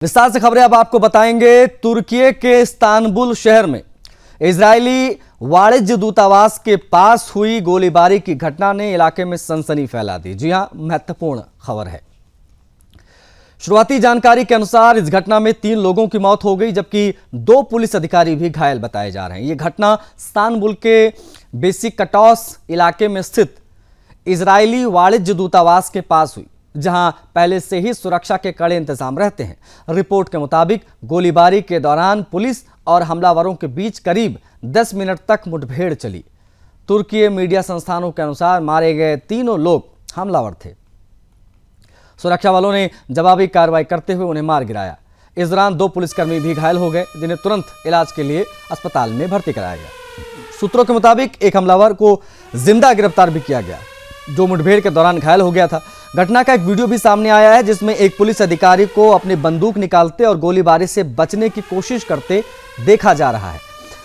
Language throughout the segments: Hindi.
विस्तार से खबरें अब आपको बताएंगे। तुर्की के इस्तांबुल शहर में इजरायली वाणिज्य दूतावास के पास हुई गोलीबारी की घटना ने इलाके में सनसनी फैला दी। जी हां, महत्वपूर्ण खबर है। शुरुआती जानकारी के अनुसार इस घटना में 3 लोगों की मौत हो गई, जबकि 2 पुलिस अधिकारी भी घायल बताए जा रहे हैं। यह घटना इस्तांबुल के बेसिकटॉस इलाके में स्थित इजरायली वाणिज्य दूतावास के पास हुई, जहां पहले से ही सुरक्षा के कड़े इंतजाम रहते हैं। रिपोर्ट के मुताबिक गोलीबारी के दौरान पुलिस और हमलावरों के बीच करीब 10 मिनट तक मुठभेड़ चली। तुर्की मीडिया संस्थानों के अनुसार मारे गए तीनों लोग हमलावर थे। सुरक्षा बलों ने जवाबी कार्रवाई करते हुए उन्हें मार गिराया। इस दौरान 2 पुलिसकर्मी भी घायल हो गए, जिन्हें तुरंत इलाज के लिए अस्पताल में भर्ती कराया गया। सूत्रों के मुताबिक एक हमलावर को जिंदा गिरफ्तार भी किया गया, जो मुठभेड़ के दौरान घायल हो गया था। घटना का एक वीडियो भी सामने आया है, जिसमें एक पुलिस अधिकारी को अपनी बंदूक निकालते और गोलीबारी से बचने की कोशिश करते देखा जा रहा है।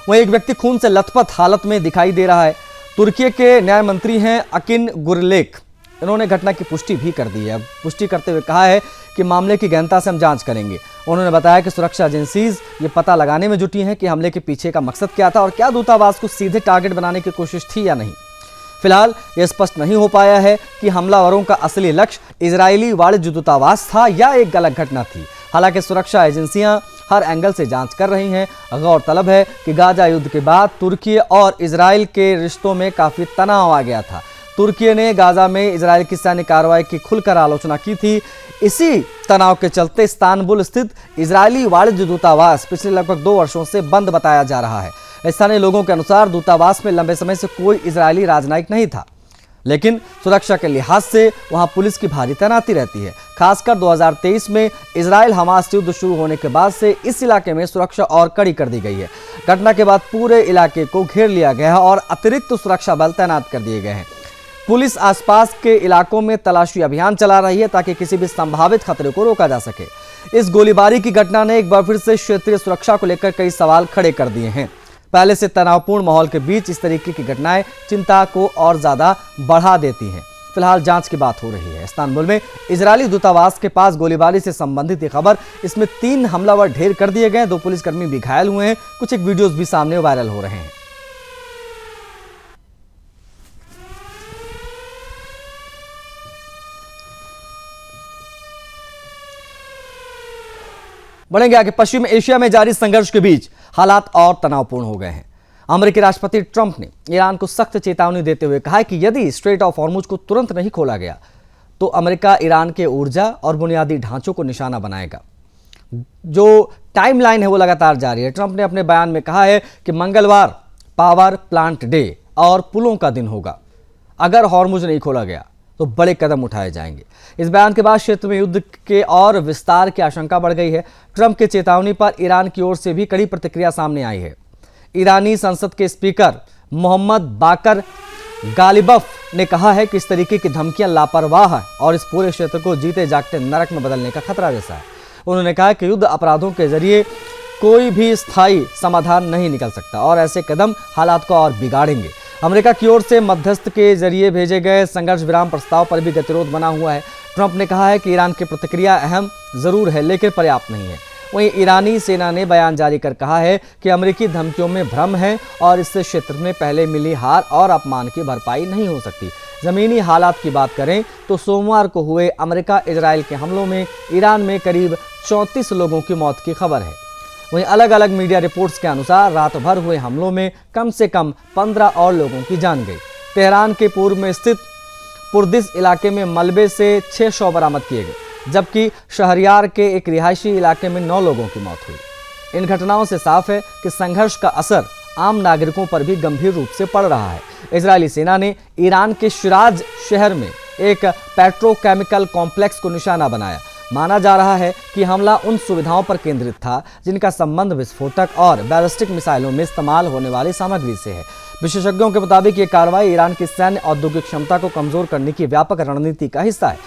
वहीं एक व्यक्ति खून से लथपथ हालत में दिखाई दे रहा है। तुर्की के न्याय मंत्री हैं अकिन गुरलेक, इन्होंने घटना की पुष्टि भी कर दी है। पुष्टि करते हुए कहा है कि मामले की गहनता से हम जांच करेंगे। उन्होंने बताया कि सुरक्षा एजेंसीज ये पता लगाने में जुटी हैं कि हमले के पीछे का मकसद क्या था और क्या दूतावास को सीधे टारगेट बनाने की कोशिश थी या नहीं। फिलहाल यह स्पष्ट नहीं हो पाया है कि हमलावरों का असली लक्ष्य इजरायली वाणिज्य दूतावास था या एक गलत घटना थी। हालांकि सुरक्षा एजेंसियां हर एंगल से जांच कर रही हैं। गौरतलब है कि गाजा युद्ध के बाद तुर्की और इजरायल के रिश्तों में काफी तनाव आ गया था। तुर्की ने गाजा में इजरायल की सैन्य कार्रवाई की खुलकर आलोचना की थी। इसी तनाव के चलते इस्तांबुल स्थित इजरायली वाणिज्य दूतावास पिछले लगभग 2 वर्षों से बंद बताया जा रहा है। स्थानीय लोगों के अनुसार दूतावास में लंबे समय से कोई इजरायली राजनयिक नहीं था, लेकिन सुरक्षा के लिहाज से वहां पुलिस की भारी तैनाती रहती है। खासकर 2023 में इजरायल हमास युद्ध शुरू होने के बाद से इस इलाके में सुरक्षा और कड़ी कर दी गई है। घटना के बाद पूरे इलाके को घेर लिया गया है और अतिरिक्त सुरक्षा बल तैनात कर दिए गए हैं। पुलिस आसपास के इलाकों में तलाशी अभियान चला रही है ताकि किसी भी संभावित खतरे को रोका जा सके। इस गोलीबारी की घटना ने एक बार फिर से क्षेत्रीय सुरक्षा को लेकर कई सवाल खड़े कर दिए हैं। पहले से तनावपूर्ण माहौल के बीच इस तरीके की घटनाएं चिंता को और ज्यादा बढ़ा देती हैं। फिलहाल जांच की बात हो रही है। इस्तांबुल में इजरायली दूतावास के पास गोलीबारी से संबंधित ये खबर, इसमें 3 हमलावर ढेर कर दिए गए, 2 पुलिसकर्मी भी घायल हुए हैं। कुछ एक वीडियोस भी सामने वायरल हो रहे हैं। बढ़ेंगे आगे। पश्चिम एशिया में जारी संघर्ष के बीच हालात और तनावपूर्ण हो गए हैं। अमेरिकी राष्ट्रपति ट्रंप ने ईरान को सख्त चेतावनी देते हुए कहा है कि यदि स्ट्रेट ऑफ हॉर्मुज को तुरंत नहीं खोला गया तो अमेरिका ईरान के ऊर्जा और बुनियादी ढांचों को निशाना बनाएगा। जो टाइमलाइन है वो लगातार जारी है। ट्रंप ने अपने बयान में कहा है कि मंगलवार पावर प्लांट डे और पुलों का दिन होगा। अगर हॉर्मुज नहीं खोला गया तो बड़े कदम उठाए जाएंगे। इस बयान के बाद क्षेत्र में युद्ध के और विस्तार की आशंका बढ़ गई है। ट्रंप की चेतावनी पर ईरान की ओर से भी कड़ी प्रतिक्रिया सामने आई है। ईरानी संसद के स्पीकर मोहम्मद बाकर गालिबफ ने कहा है कि इस तरीके की धमकियां लापरवाह है और इस पूरे क्षेत्र को जीते जागते नरक में बदलने का खतरा जैसा है। उन्होंने कहा कि युद्ध अपराधों के जरिए कोई भी स्थायी समाधान नहीं निकल सकता और ऐसे कदम हालात को और बिगाड़ेंगे। अमेरिका की ओर से मध्यस्थ के जरिए भेजे गए संघर्ष विराम प्रस्ताव पर भी गतिरोध बना हुआ है। ट्रंप ने कहा है कि ईरान की प्रतिक्रिया अहम जरूर है, लेकिन पर्याप्त नहीं है। वहीं ईरानी सेना ने बयान जारी कर कहा है कि अमेरिकी धमकियों में भ्रम है और इससे क्षेत्र में पहले मिली हार और अपमान की भरपाई नहीं हो सकती। जमीनी हालात की बात करें तो सोमवार को हुए अमेरिका इजरायल के हमलों में ईरान में करीब 34 लोगों की मौत की खबर है। वहीं अलग अलग मीडिया रिपोर्ट्स के अनुसार रात भर हुए हमलों में कम से कम 15 और लोगों की जान गई। तेहरान के पूर्व में स्थित पुर्दिस इलाके में मलबे से 6 शव बरामद किए गए, जबकि शहरयार के एक रिहायशी इलाके में 9 लोगों की मौत हुई। इन घटनाओं से साफ है कि संघर्ष का असर आम नागरिकों पर भी गंभीर रूप से पड़ रहा है। इजरायली सेना ने ईरान के शिराज शहर में एक पेट्रोकेमिकल कॉम्प्लेक्स को निशाना बनाया। माना जा रहा है कि हमला उन सुविधाओं पर केंद्रित था जिनका संबंध विस्फोटक और बैलिस्टिक मिसाइलों में इस्तेमाल होने वाली सामग्री से है। विशेषज्ञों के मुताबिक ये कार्रवाई ईरान की सैन्य औद्योगिक क्षमता को कमजोर करने की व्यापक रणनीति का हिस्सा है।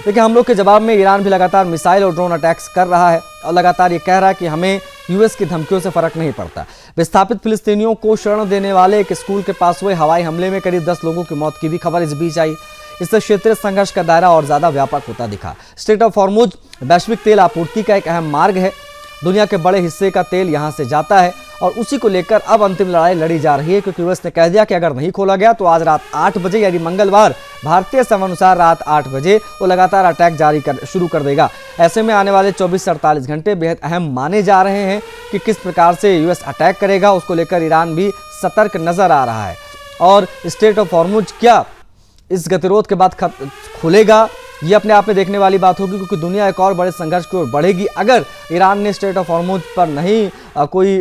लेकिन हमलों के जवाब में ईरान भी लगातार मिसाइल और ड्रोन अटैक्स कर रहा है और लगातार ये कह रहा है कि हमें यूएस की धमकियों से फर्क नहीं पड़ता। विस्थापित फिलिस्तीनियों को शरण देने वाले एक स्कूल के पास हुए हवाई हमले में करीब 10 लोगों की मौत की भी खबर इस बीच आई। इससे क्षेत्रीय संघर्ष का दायरा और ज्यादा व्यापक होता दिखा। स्ट्रेट ऑफ हॉर्मुज वैश्विक तेल आपूर्ति का एक अहम मार्ग है। दुनिया के बड़े हिस्से का तेल यहां से जाता है और उसी को लेकर अब अंतिम लड़ाई लड़ी जा रही है, क्योंकि यूएस ने कह दिया कि अगर नहीं खोला गया तो आज रात 8 बजे यानी मंगलवार भारतीय समय अनुसार रात 8 बजे वो लगातार अटैक शुरू कर देगा। ऐसे में आने वाले 24 से 48 घंटे बेहद अहम माने जा रहे हैं कि किस प्रकार से यूएस अटैक करेगा। उसको लेकर ईरान भी सतर्क नजर आ रहा है और स्ट्रेट ऑफ हॉर्मुज क्या इस गतिरोध के बाद खुलेगा, ये अपने आप में देखने वाली बात होगी, क्योंकि दुनिया एक और बड़े संघर्ष की ओर बढ़ेगी अगर ईरान ने स्ट्रेट ऑफ हॉर्मुज पर नहीं कोई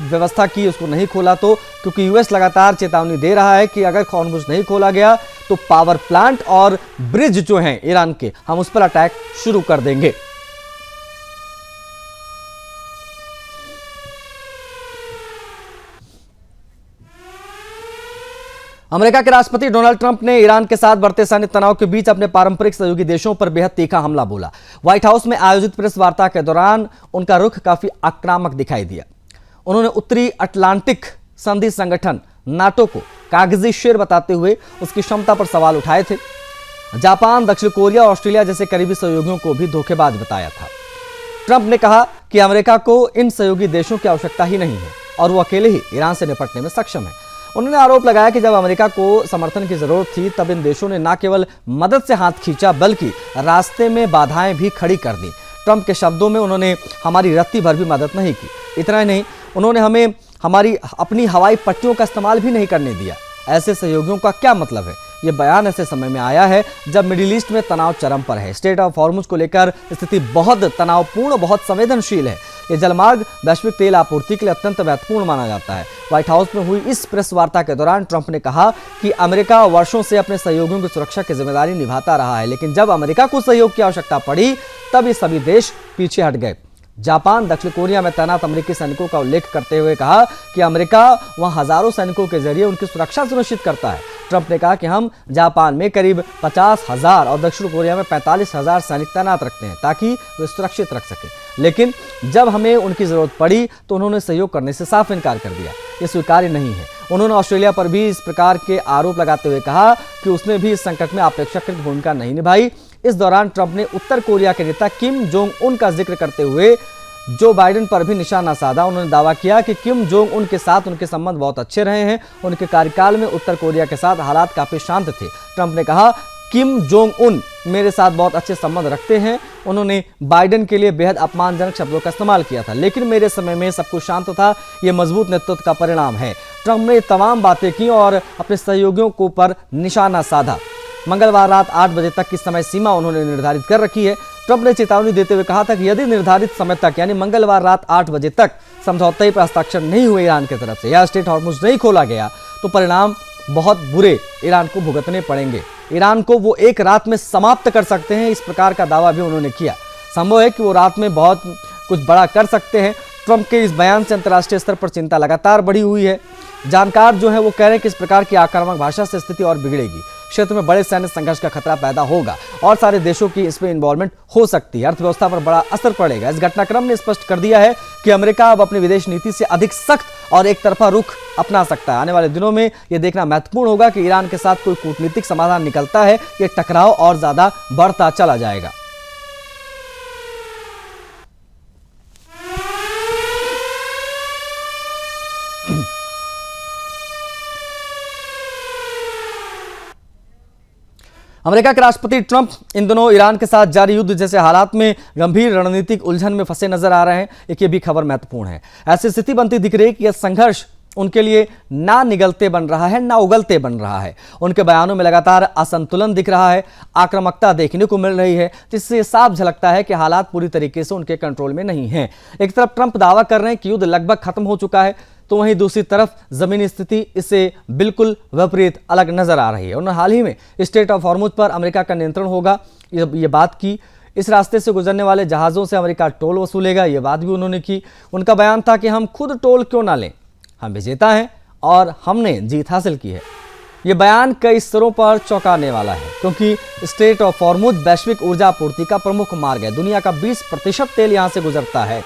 व्यवस्था की, उसको नहीं खोला तो। क्योंकि यूएस लगातार चेतावनी दे रहा है कि अगर हॉर्मुज नहीं खोला गया तो पावर प्लांट और ब्रिज जो हैं ईरान के, हम उस पर अटैक शुरू कर देंगे। अमेरिका के राष्ट्रपति डोनाल्ड ट्रंप ने ईरान के साथ बढ़ते सैन्य तनाव के बीच अपने पारंपरिक सहयोगी देशों पर बेहद तीखा हमला बोला। व्हाइट हाउस में आयोजित प्रेस वार्ता के दौरान उनका रुख काफी आक्रामक दिखाई दिया। उन्होंने उत्तरी अटलांटिक संधि संगठन नाटो को कागजी शेर बताते हुए उसकी क्षमता पर सवाल उठाए थे। जापान, दक्षिण कोरिया और ऑस्ट्रेलिया जैसे करीबी सहयोगियों को भी धोखेबाज बताया था। ट्रंप ने कहा कि अमेरिका को इन सहयोगी देशों की आवश्यकता ही नहीं है और वो अकेले ही ईरान से निपटने में सक्षम है। उन्होंने आरोप लगाया कि जब अमेरिका को समर्थन की जरूरत थी तब इन देशों ने न केवल मदद से हाथ खींचा बल्कि रास्ते में बाधाएं भी खड़ी कर दी। ट्रंप के शब्दों में उन्होंने हमारी रत्ती भर भी मदद नहीं की। इतना ही नहीं, उन्होंने हमें हमारी अपनी हवाई पट्टियों का इस्तेमाल भी नहीं करने दिया। ऐसे सहयोगियों का क्या मतलब है? ये बयान ऐसे समय में आया है जब मिडिल ईस्ट में तनाव चरम पर है। स्ट्रेट ऑफ हॉर्मुज को लेकर स्थिति बहुत तनावपूर्ण, बहुत संवेदनशील है। ये जलमार्ग वैश्विक तेल आपूर्ति के लिए अत्यंत महत्वपूर्ण माना जाता है। व्हाइट हाउस में हुई इस प्रेस वार्ता के दौरान ट्रंप ने कहा कि अमेरिका वर्षों से अपने सहयोगियों की सुरक्षा की जिम्मेदारी निभाता रहा है, लेकिन जब अमेरिका को सहयोग की आवश्यकता पड़ी तब ये सभी देश पीछे हट गए। जापान, दक्षिण कोरिया में तैनात अमेरिकी सैनिकों का उल्लेख करते हुए कहा कि अमेरिका वहां हजारों सैनिकों के जरिए उनकी सुरक्षा सुनिश्चित करता है। ट्रंप ने कहा कि हम जापान में करीब 50,000 और दक्षिण कोरिया में 45,000 सैनिक तैनात रखते हैं ताकि वे सुरक्षित रख सकें, लेकिन जब हमें उनकी जरूरत पड़ी तो उन्होंने सहयोग करने से साफ इनकार कर दिया। ये स्वीकार्य नहीं है। उन्होंने ऑस्ट्रेलिया पर भी इस प्रकार के आरोप लगाते हुए कहा कि उसने भी इस संकट में अपेक्षाकृत भूमिका नहीं निभाई। इस दौरान ट्रंप ने उत्तर कोरिया के नेता किम जोंग उन का जिक्र करते हुए जो बाइडेन पर भी निशाना साधा। उन्होंने दावा किया कि किम जोंग उन के साथ उनके संबंध बहुत अच्छे रहे हैं। उनके कार्यकाल में उत्तर कोरिया के साथ हालात काफी शांत थे। ट्रंप ने कहा, किम जोंग उन मेरे साथ बहुत अच्छे संबंध रखते हैं। उन्होंने बाइडेन के लिए बेहद अपमानजनक शब्दों का इस्तेमाल किया था, लेकिन मेरे समय में सब कुछ शांत था। यह मजबूत नेतृत्व का परिणाम है। ट्रंप ने तमाम बातें की और अपने सहयोगियों को पर निशाना साधा। मंगलवार रात 8 बजे तक की समय सीमा उन्होंने निर्धारित कर रखी है। ट्रंप ने चेतावनी देते हुए कहा था कि यदि निर्धारित समय तक यानी मंगलवार रात 8 बजे तक समझौते पर हस्ताक्षर नहीं हुए ईरान की तरफ से या स्ट्रेट हॉर्मुज नहीं खोला गया तो परिणाम बहुत बुरे ईरान को भुगतने पड़ेंगे। ईरान को वो एक रात में समाप्त कर सकते हैं, इस प्रकार का दावा भी उन्होंने किया। संभव है कि वो रात में बहुत कुछ बड़ा कर सकते हैं। ट्रंप के इस बयान से अंतर्राष्ट्रीय स्तर पर चिंता लगातार बढ़ी हुई है। जानकार जो है वो कह रहे हैं कि इस प्रकार की आक्रामक भाषा से स्थिति और बिगड़ेगी, क्षेत्र में बड़े सैन्य संघर्ष का खतरा पैदा होगा और सारे देशों की इसमें इन्वॉल्वमेंट हो सकती है। अर्थव्यवस्था पर बड़ा असर पड़ेगा। इस घटनाक्रम ने स्पष्ट कर दिया है कि अमेरिका अब अपनी विदेश नीति से अधिक सख्त और एक तरफा रुख अपना सकता है। आने वाले दिनों में यह देखना महत्वपूर्ण होगा कि ईरान के साथ कोई कूटनीतिक समाधान निकलता है, ये टकराव और ज्यादा बढ़ता चला जाएगा। अमेरिका के राष्ट्रपति ट्रंप इन दिनों ईरान के साथ जारी युद्ध जैसे हालात में गंभीर रणनीतिक उलझन में फंसे नजर आ रहे हैं। एक ये भी खबर महत्वपूर्ण है। ऐसी स्थिति बनती दिख रही है कि यह संघर्ष उनके लिए ना निगलते बन रहा है ना उगलते बन रहा है। उनके बयानों में लगातार असंतुलन दिख रहा है, आक्रामकता देखने को मिल रही है, जिससे साफ झलकता है कि हालात पूरी तरीके से उनके कंट्रोल में नहीं है। एक तरफ ट्रंप दावा कर रहे हैं कि युद्ध लगभग खत्म हो चुका है, तो वहीं दूसरी तरफ जमीनी स्थिति इससे बिल्कुल विपरीत अलग नजर आ रही है। उन्होंने हाल ही में स्ट्रेट ऑफ हॉर्मुज पर अमेरिका का नियंत्रण होगा ये बात की। इस रास्ते से गुजरने वाले जहाज़ों से अमेरिका टोल वसूलेगा, ये बात भी उन्होंने की। उनका बयान था कि हम खुद टोल क्यों ना लें, हम विजेता हैं और हमने जीत हासिल की है। ये बयान कई स्तरों पर चौंकाने वाला है, क्योंकि स्ट्रेट ऑफ हॉर्मुज वैश्विक ऊर्जा आपूर्ति का प्रमुख मार्ग है। दुनिया का 20% तेल यहां से गुजरता है।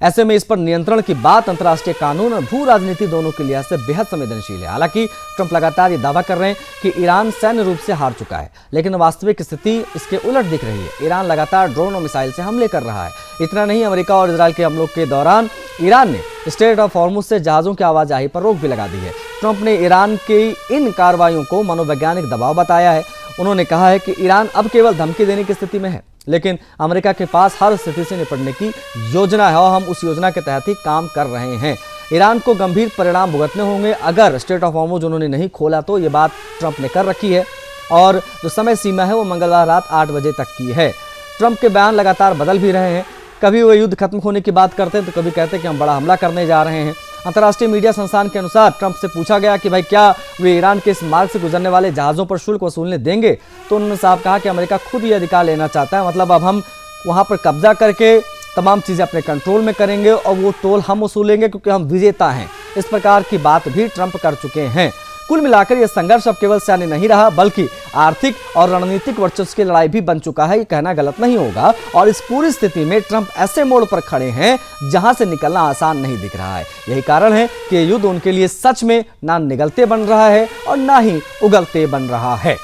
ऐसे में इस पर नियंत्रण की बात अंतर्राष्ट्रीय कानून और भू राजनीति दोनों के लिहाज से बेहद संवेदनशील है। हालांकि ट्रंप लगातार ये दावा कर रहे हैं कि ईरान सैन्य रूप से हार चुका है, लेकिन वास्तविक स्थिति इसके उलट दिख रही है। ईरान लगातार ड्रोन और मिसाइल से हमले कर रहा है। इतना नहीं, अमेरिका और इजरायल के हमलों के दौरान ईरान ने स्ट्रेट ऑफ हॉर्मुज से जहाजों की आवाजाही पर रोक भी लगा दी है। ट्रंप ने ईरान की इन कार्रवाइयों को मनोवैज्ञानिक दबाव बताया है। उन्होंने कहा है कि ईरान अब केवल धमकी देने की स्थिति में है, लेकिन अमेरिका के पास हर स्थिति से निपटने की योजना है और हम उस योजना के तहत ही काम कर रहे हैं। ईरान को गंभीर परिणाम भुगतने होंगे अगर स्ट्रेट ऑफ हॉर्मुज उन्होंने नहीं खोला तो। ये बात ट्रंप ने कर रखी है और जो समय सीमा है वो मंगलवार रात 8 बजे तक की है। ट्रंप के बयान लगातार बदल भी रहे हैं। कभी वो युद्ध खत्म होने की बात करते हैं तो कभी कहते हैं कि हम बड़ा हमला करने जा रहे हैं। अंतर्राष्ट्रीय मीडिया संस्थान के अनुसार ट्रंप से पूछा गया कि भाई क्या वे ईरान के इस मार्ग से गुजरने वाले जहाज़ों पर शुल्क वसूलने देंगे, तो उन्होंने साफ कहा कि अमेरिका खुद ये अधिकार लेना चाहता है। मतलब अब हम वहाँ पर कब्जा करके तमाम चीज़ें अपने कंट्रोल में करेंगे और वो टोल हम वसूलेंगे क्योंकि हम विजेता हैं। इस प्रकार की बात भी ट्रंप कर चुके हैं। कुल मिलाकर यह संघर्ष अब केवल सैन्य नहीं रहा बल्कि आर्थिक और रणनीतिक वर्चस्व की लड़ाई भी बन चुका है। ये कहना गलत नहीं होगा। और इस पूरी स्थिति में ट्रंप ऐसे मोड़ पर खड़े हैं जहां से निकलना आसान नहीं दिख रहा है। यही कारण है कि यह युद्ध उनके लिए सच में ना निगलते बन रहा है और ना ही उगलते बन रहा है।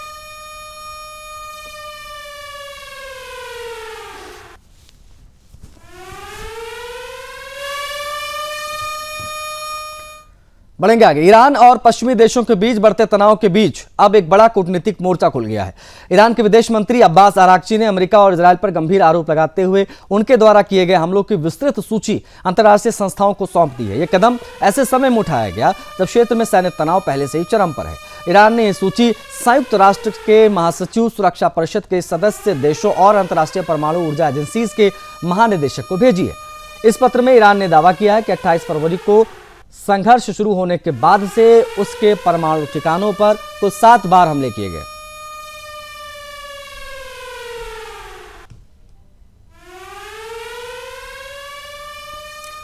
बढ़ेंगे आगे। ईरान और पश्चिमी देशों के बीच बढ़ते तनाव के बीच अब एक बड़ा कूटनीतिक मोर्चा खुल गया है। ईरान के विदेश मंत्री अब्बास अराक्ची ने अमेरिका और इजरायल पर गंभीर आरोप लगाते हुए उनके द्वारा किए गए हमलों की विस्तृत सूची अंतर्राष्ट्रीय संस्थाओं को सौंप दी है। यह कदम ऐसे समय में उठाया गया जब क्षेत्र में सैन्य तनाव पहले से ही चरम पर है। ईरान ने यह सूची संयुक्त राष्ट्र के महासचिव, सुरक्षा परिषद के सदस्य देशों और अंतर्राष्ट्रीय परमाणु ऊर्जा एजेंसीज के महानिदेशक को भेजी है। इस पत्र में ईरान ने दावा किया है कि 28 फरवरी को संघर्ष शुरू होने के बाद से उसके परमाणु ठिकानों पर कुल 7 बार हमले किए गए।